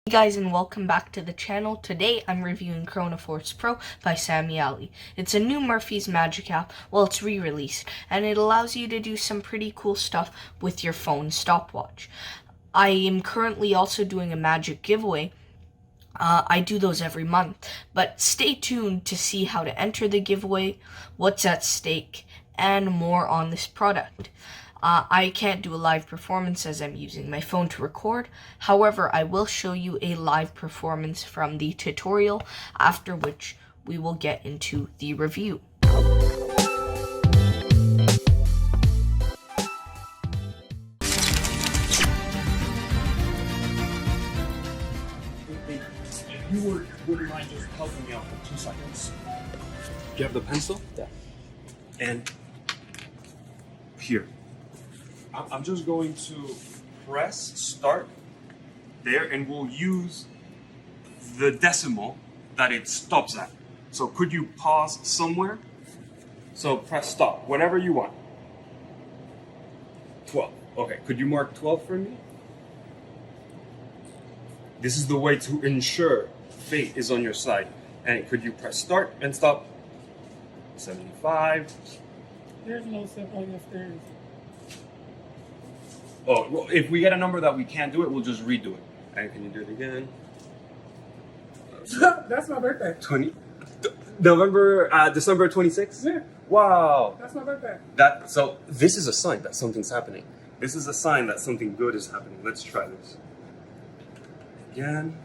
Hey guys, and welcome back to the channel. Today I'm reviewing Chronoforce Pro by Samy. It's a new Murphy's Magic app. Well, it's re-released, and it allows you to do some pretty cool stuff with your phone stopwatch. I am currently also doing a magic giveaway. I do those every month, but stay tuned to see how to enter the giveaway, what's at stake, and more on this product. I can't do a live performance as I'm using my phone to record. However, I will show you a live performance from the tutorial, after which we will get into the review. If you wouldn't mind just helping me out for 2 seconds. Do you have the pencil? Yeah. And here. I'm just going to press start there, and we'll use the decimal that it stops at. So could you pause somewhere? So press stop whenever you want. 12. Okay, could you mark 12 for me? This is the way to ensure fate is on your side. And could you press start and stop? 75. There's no stuff on your stairs. Oh, well, if we get a number that we can't do it, we'll just redo it. And can you do it again? That's my birthday. December 26th? Yeah. Wow. That's my birthday. So this is a sign that something's happening. This is a sign that something good is happening. Let's try this. Again.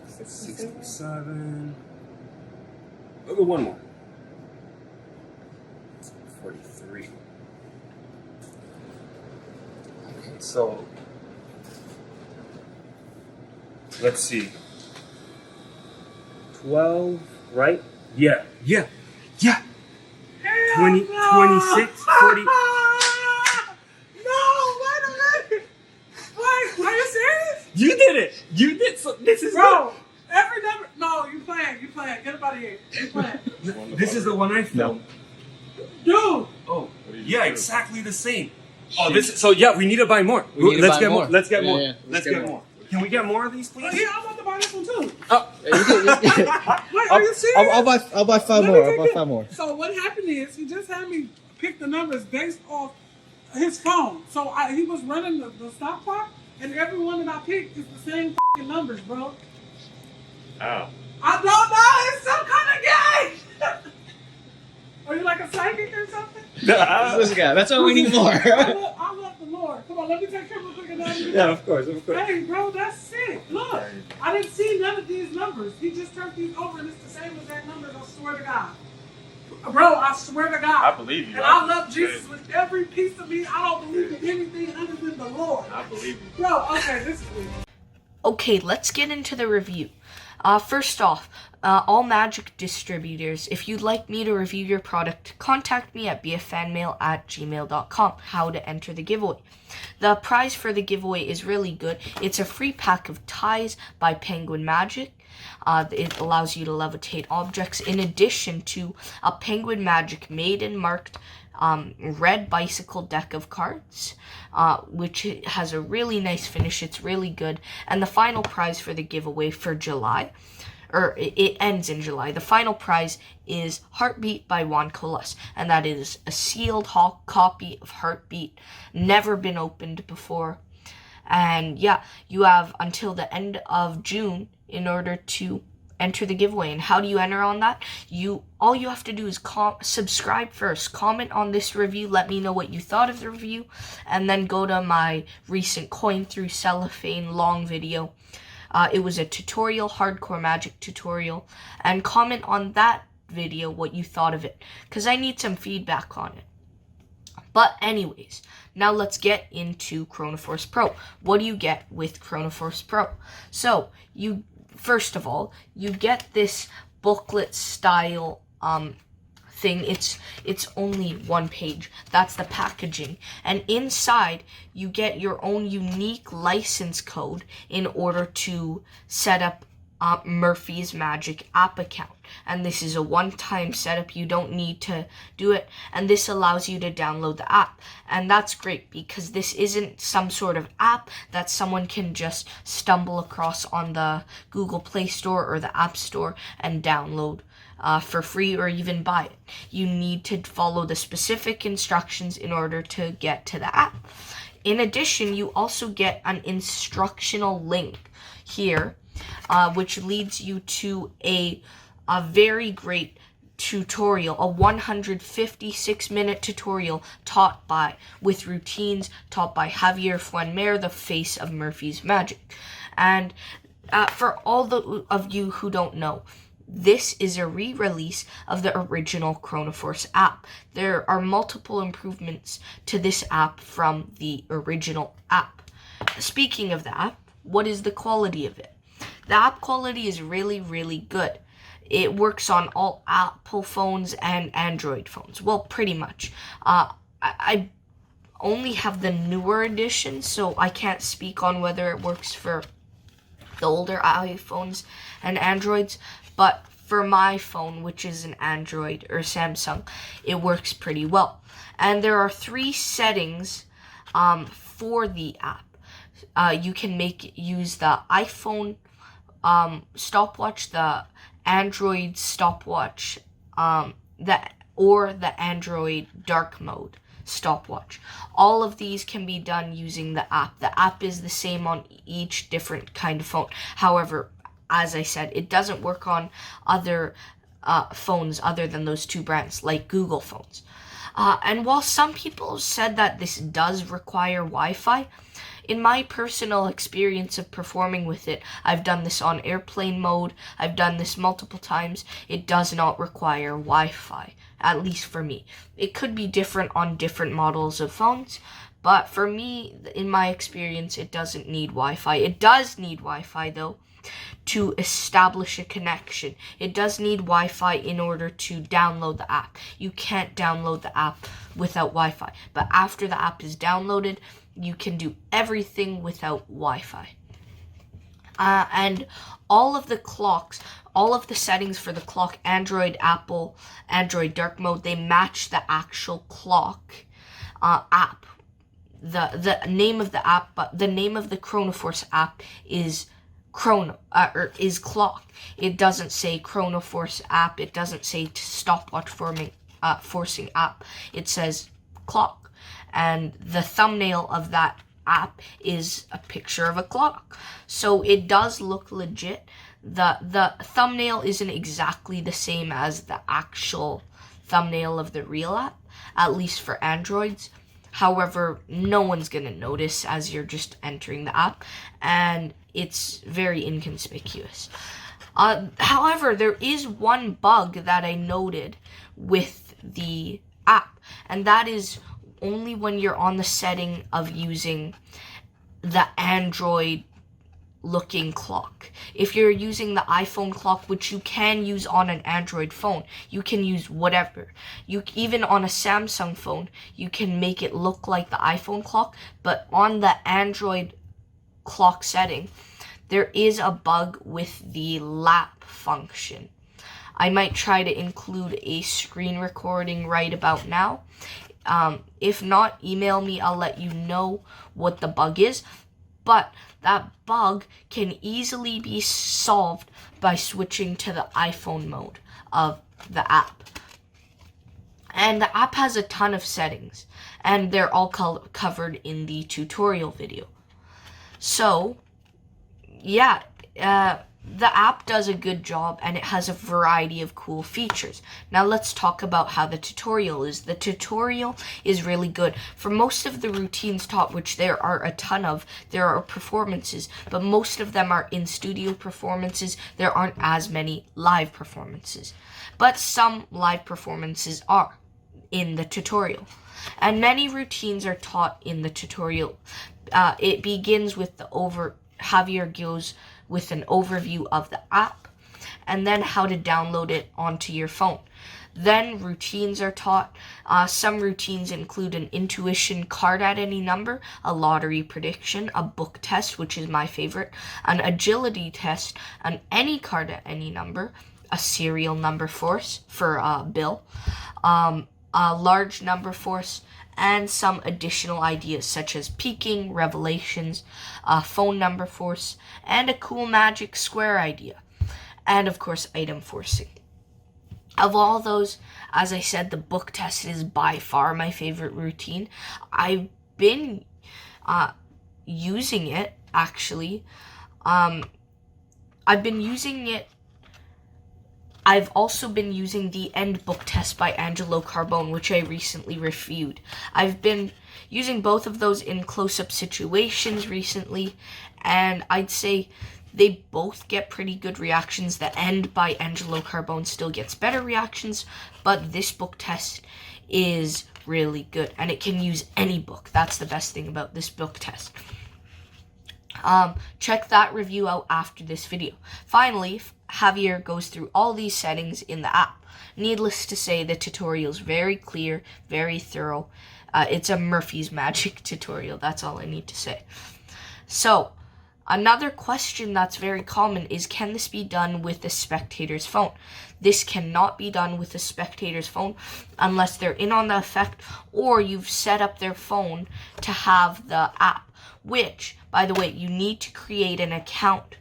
67. Oh, one more. 43. Okay, so let's see. 12, right? Yeah. 20, 26, 40. No, wait a minute. Wait, are you serious? You did it. You did. So this is Bro, every number. No, you playing. Get up out of here. You playing. This is the one I filmed. Dude. Oh, yeah, exactly the same. Oh, this. So yeah, we need to buy more. Let's get more. Let's get more. Let's get more. Can we get more of these, please? Oh, yeah, I'm about to buy this one too. Oh, Wait, are you serious? I'll buy 5 more. I'll buy 5 more. So what happened is he just had me pick the numbers based off his phone. So he was running the stopwatch, and every one that I picked is the same numbers, bro. Oh. I don't know. It's some kind of game. Are you like a psychic or something? This guy. That's why we need more. I love the Lord. Come on, let me take care of a quick analogy. Yeah, of course. Hey, bro, that's sick. Look, I didn't see none of these numbers. He just turned these over, and it's the same exact numbers. I swear to God. Bro, I swear to God. I believe you. And I love Jesus with every piece of me. I don't believe in anything other than the Lord. I believe you. Bro, okay, this is weird. Okay, let's get into the review. First off, all Magic distributors, if you'd like me to review your product, contact me at bfanmail@gmail.com. How to enter the giveaway. The prize for the giveaway is really good. It's a free pack of ties by Penguin Magic. It allows you to levitate objects, in addition to a Penguin Magic made and marked red bicycle deck of cards, which has a really nice finish. It's really good. And the final prize for the giveaway for July, or it ends in July, the final prize is Heartbeat by Juan Colas, and that is a sealed copy of Heartbeat, never been opened before. And yeah, you have until the end of June in order to enter the giveaway. And how do you enter on that? All you have to do is subscribe first, comment on this review, let me know what you thought of the review, and then go to my recent coin through cellophane long video. It was a tutorial, hardcore magic tutorial, and comment on that video what you thought of it, because I need some feedback on it. But anyways, now let's get into Chronoforce Pro. What do you get with Chronoforce Pro? So, first of all, you get this booklet style thing. It's only 1 page. That's the packaging. And inside, you get your own unique license code in order to set up Murphy's Magic app account. And this is a one-time setup. You don't need to do it. And this allows you to download the app. And that's great because this isn't some sort of app that someone can just stumble across on the Google Play Store or the App Store and download for free or even buy it. You need to follow the specific instructions in order to get to the app. In addition, you also get an instructional link here, which leads you to a very great tutorial, a 156-minute tutorial with routines taught by Javier Fuenmayor, the face of Murphy's Magic. And for all of you who don't know, this is a re-release of the original Chronoforce app. There are multiple improvements to this app from the original app. Speaking of the app, what is the quality of it? The app quality is really, really good. It works on all Apple phones and Android phones. Well, pretty much. I only have the newer edition, so I can't speak on whether it works for the older iPhones and Androids. But for my phone, which is an Android or Samsung, it works pretty well. And there are 3 settings for the app. You can use the iPhone stopwatch, the Android stopwatch, or the Android dark mode stopwatch. All of these can be done using the app. The app is the same on each different kind of phone. However, as I said, it doesn't work on other phones other than those 2 brands, like Google phones. And while some people said that this does require Wi-Fi, in my personal experience of performing with it, I've done this on airplane mode, I've done this multiple times, it does not require Wi-Fi, at least for me. It could be different on different models of phones, but for me, in my experience, it doesn't need Wi-Fi. It does need Wi-Fi, though, to establish a connection. It does need Wi-Fi in order to download the app. You can't download the app without Wi-Fi. But after the app is downloaded, you can do everything without Wi-Fi. And all of the settings for the clock, Android, Apple, Android dark mode, they match the actual clock app. The name of the app, but the name of the Chronoforce app is is clock. It doesn't say Chronoforce app. It doesn't say stopwatch forcing app. It says clock. And the thumbnail of that app is a picture of a clock. So it does look legit. The thumbnail isn't exactly the same as the actual thumbnail of the real app, at least for Androids. However, no one's going to notice as you're just entering the app, and it's very inconspicuous. However, there is one bug that I noted with the app, and that is only when you're on the setting of using the Android looking clock. If you're using the iPhone clock, which you can use on an Android phone, you can use whatever. Even on a Samsung phone, you can make it look like the iPhone clock, but on the Android clock setting, there is a bug with the lap function. I might try to include a screen recording right about now. If not, email me, I'll let you know what the bug is. But that bug can easily be solved by switching to the iPhone mode of the app. And the app has a ton of settings, and they're all covered in the tutorial video. So, yeah, the app does a good job, and it has a variety of cool features. Now let's talk about how the tutorial is. The tutorial is really good. For most of the routines taught, which there are a ton of, there are performances, but most of them are in-studio performances. There aren't as many live performances, but some live performances are in the tutorial. And many routines are taught in the tutorial. It begins with Javier goes with an overview of the app, and then how to download it onto your phone. Then routines are taught. Some routines include an intuition card at any number, a lottery prediction, a book test, which is my favorite, an agility test, an any card at any number, a serial number force for Bill, a large number force, and some additional ideas such as peeking, revelations, a phone number force, and a cool magic square idea. And of course, item forcing. Of all those, as I said, the book test is by far my favorite routine. I've been using it, actually. I've also been using the End Book Test by Angelo Carbone, which I recently reviewed. I've been using both of those in close-up situations recently, and I'd say they both get pretty good reactions. The End by Angelo Carbone still gets better reactions, but this book test is really good, and it can use any book. That's the best thing about this book test. Check that review out after this video. Finally, Javier goes through all these settings in the app. Needless to say, the tutorial is very clear, very thorough. It's a Murphy's Magic tutorial. That's all I need to say. So, another question that's very common is, can this be done with the spectator's phone? This cannot be done with the spectator's phone unless they're in on the effect or you've set up their phone to have the app, which, by the way, you need to create an account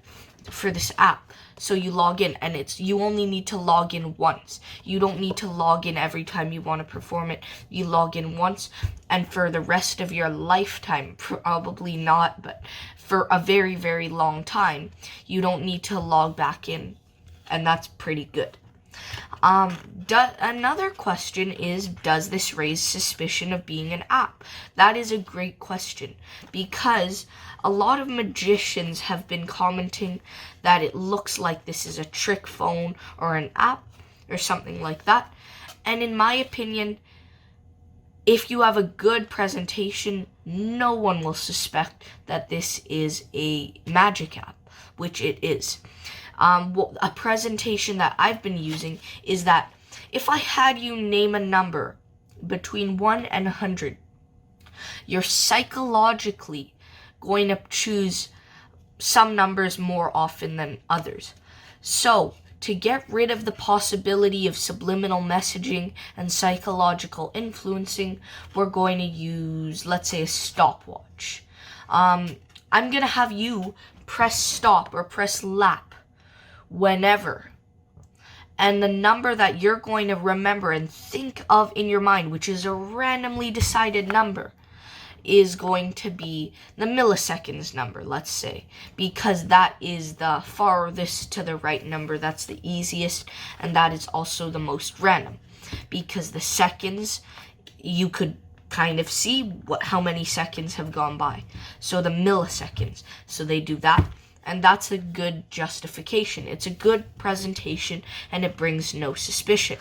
for this app. So you log in, and you only need to log in once. You don't need to log in every time you want to perform it. You log in once, and for the rest of your lifetime, probably not, but for a very, very long time, you don't need to log back in, and that's pretty good. Another question is, does this raise suspicion of being an app? That is a great question, because a lot of magicians have been commenting that it looks like this is a trick phone or an app or something like that. And in my opinion, if you have a good presentation, no one will suspect that this is a magic app, which it is. A presentation that I've been using is that if I had you name a number between 1 and 100, you're psychologically going to choose some numbers more often than others. So, to get rid of the possibility of subliminal messaging and psychological influencing, we're going to use, let's say, a stopwatch. I'm going to have you press stop or press lap whenever. And the number that you're going to remember and think of in your mind, which is a randomly decided number, is going to be the milliseconds number, let's say, because that is the farthest to the right number. That's the easiest, and that is also the most random, because the seconds, you could kind of see how many seconds have gone by. So the milliseconds, so they do that, and that's a good justification. It's a good presentation, and it brings no suspicion.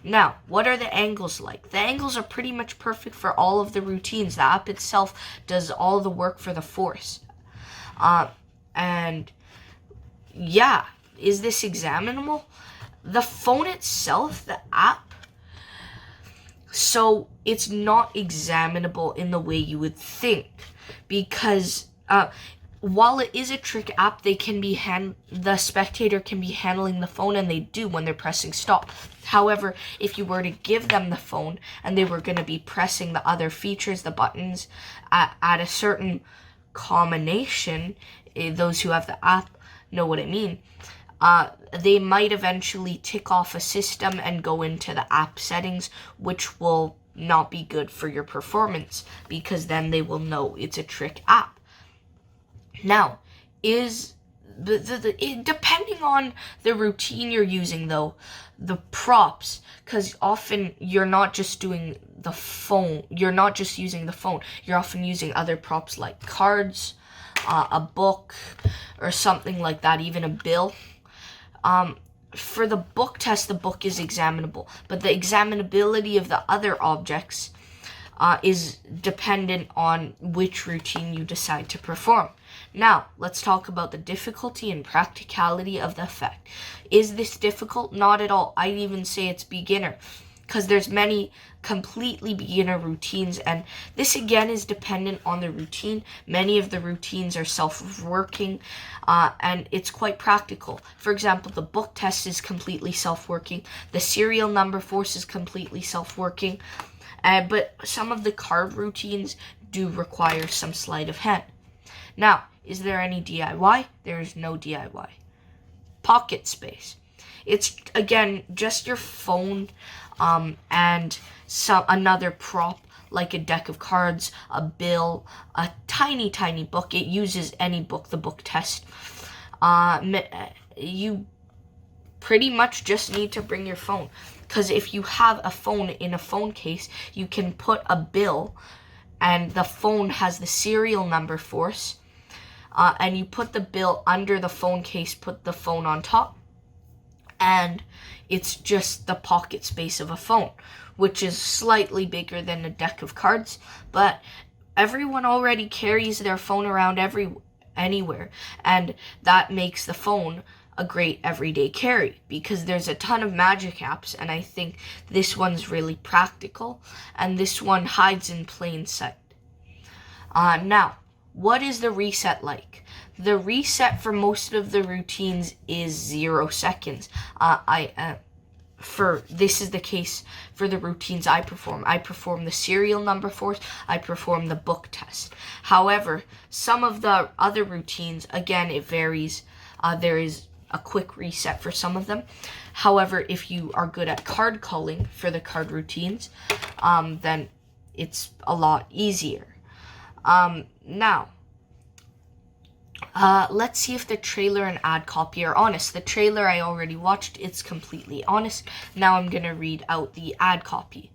Now, what are the angles like? The angles are pretty much perfect for all of the routines. The app itself does all the work for the force. And yeah, is this examinable? The phone itself, the app, so it's not examinable in the way you would think, because while it is a trick app, the spectator can be handling the phone, and they do when they're pressing stop. However, if you were to give them the phone and they were going to be pressing the other features, the buttons, at a certain combination, those who have the app know what I mean, they might eventually tick off a system and go into the app settings, which will not be good for your performance, because then they will know it's a trick app. Now, depending on the routine you're using, though, the props, because often you're not just doing the phone, you're not just using the phone, you're often using other props like cards, a book, or something like that, even a bill. For the book test, the book is examinable, but the examinability of the other objects, is dependent on which routine you decide to perform. Now, let's talk about the difficulty and practicality of the effect. Is this difficult? Not at all. I'd even say it's beginner, because there's many completely beginner routines, and this again is dependent on the routine. Many of the routines are self-working, and it's quite practical. For example, the book test is completely self-working. The serial number force is completely self-working. But some of the card routines do require some sleight of hand. Now, is there any DIY? There is no DIY. Pocket space. It's, again, just your phone and another prop like a deck of cards, a bill, a tiny, tiny book. It uses any book, the book test. You pretty much just need to bring your phone. Because if you have a phone in a phone case, you can put a bill, and the phone has the serial number force, and you put the bill under the phone case, put the phone on top, and it's just the pocket space of a phone, which is slightly bigger than a deck of cards, but everyone already carries their phone around anywhere, and that makes the phone a great everyday carry, because there's a ton of magic apps, and I think this one's really practical, and this one hides in plain sight. Now, what is the reset like? The reset for most of the routines is 0 seconds. This is the case for the routines I perform. I perform the serial number force. I perform the book test. However, some of the other routines, again, it varies. There is a quick reset for some of them. However, if you are good at card culling for the card routines, then it's a lot easier. Now, let's see if the trailer and ad copy are honest. The trailer I already watched, it's completely honest. Now I'm going to read out the ad copy.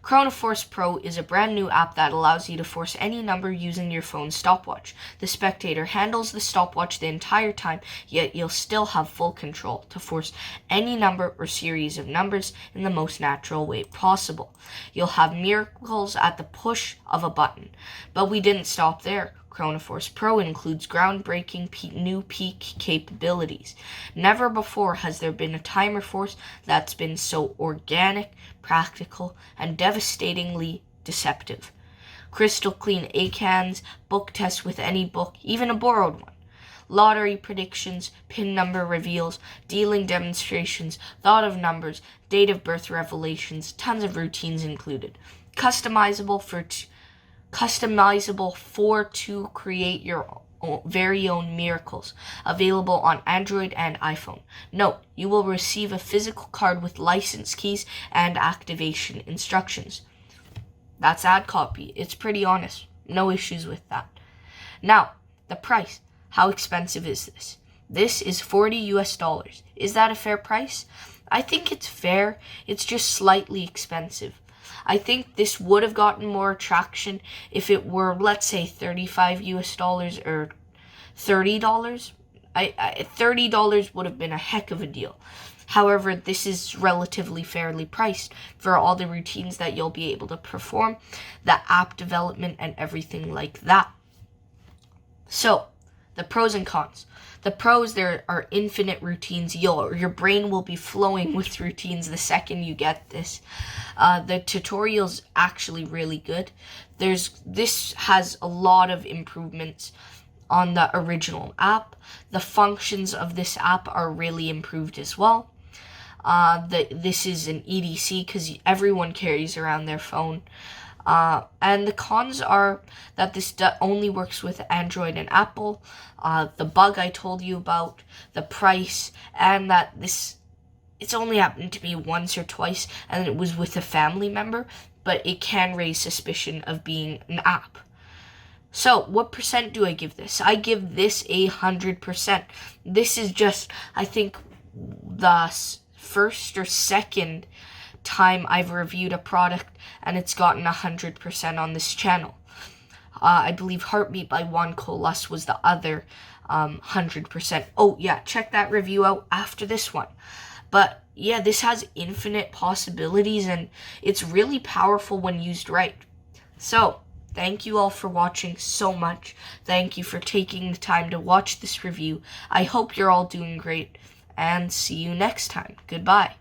Chronoforce Pro is a brand new app that allows you to force any number using your phone's stopwatch. The spectator handles the stopwatch the entire time, yet you'll still have full control to force any number or series of numbers in the most natural way possible. You'll have miracles at the push of a button. But we didn't stop there. Chronoforce Pro includes groundbreaking new peak capabilities. Never before has there been a timer force that's been so organic, practical, and devastatingly deceptive. Crystal clean ACAANs, book tests with any book, even a borrowed one. Lottery predictions, pin number reveals, dealing demonstrations, thought of numbers, date of birth revelations, tons of routines included. Customizable for to create your very own miracles, available on Android and iPhone. Note, you will receive a physical card with license keys and activation instructions. That's ad copy. It's pretty honest. No issues with that. Now, the price. How expensive is this? This is $40. Is that a fair price? I think it's fair. It's just slightly expensive. I think this would have gotten more traction if it were, let's say, $35 or $30. $30 would have been a heck of a deal. However, this is relatively fairly priced for all the routines that you'll be able to perform, the app development, and everything like that. So, the pros and cons. The pros, there are infinite routines. Your brain will be flowing with routines the second you get this. The tutorial's actually really good. This has a lot of improvements on the original app. The functions of this app are really improved as well. This is an EDC because everyone carries around their phone. And the cons are that this only works with Android and Apple, the bug I told you about, the price, and that it's only happened to me once or twice, and it was with a family member, but it can raise suspicion of being an app. So, what percent do I give this? I give this 100%. This is just, I think, the first or second time I've reviewed a product and it's gotten 100% on this channel. I believe Heartbeat by Juan Colas was the other 100%. Oh yeah, check that review out after this one. But yeah, this has infinite possibilities and it's really powerful when used right. So, thank you all for watching so much. Thank you for taking the time to watch this review. I hope you're all doing great, and see you next time. Goodbye.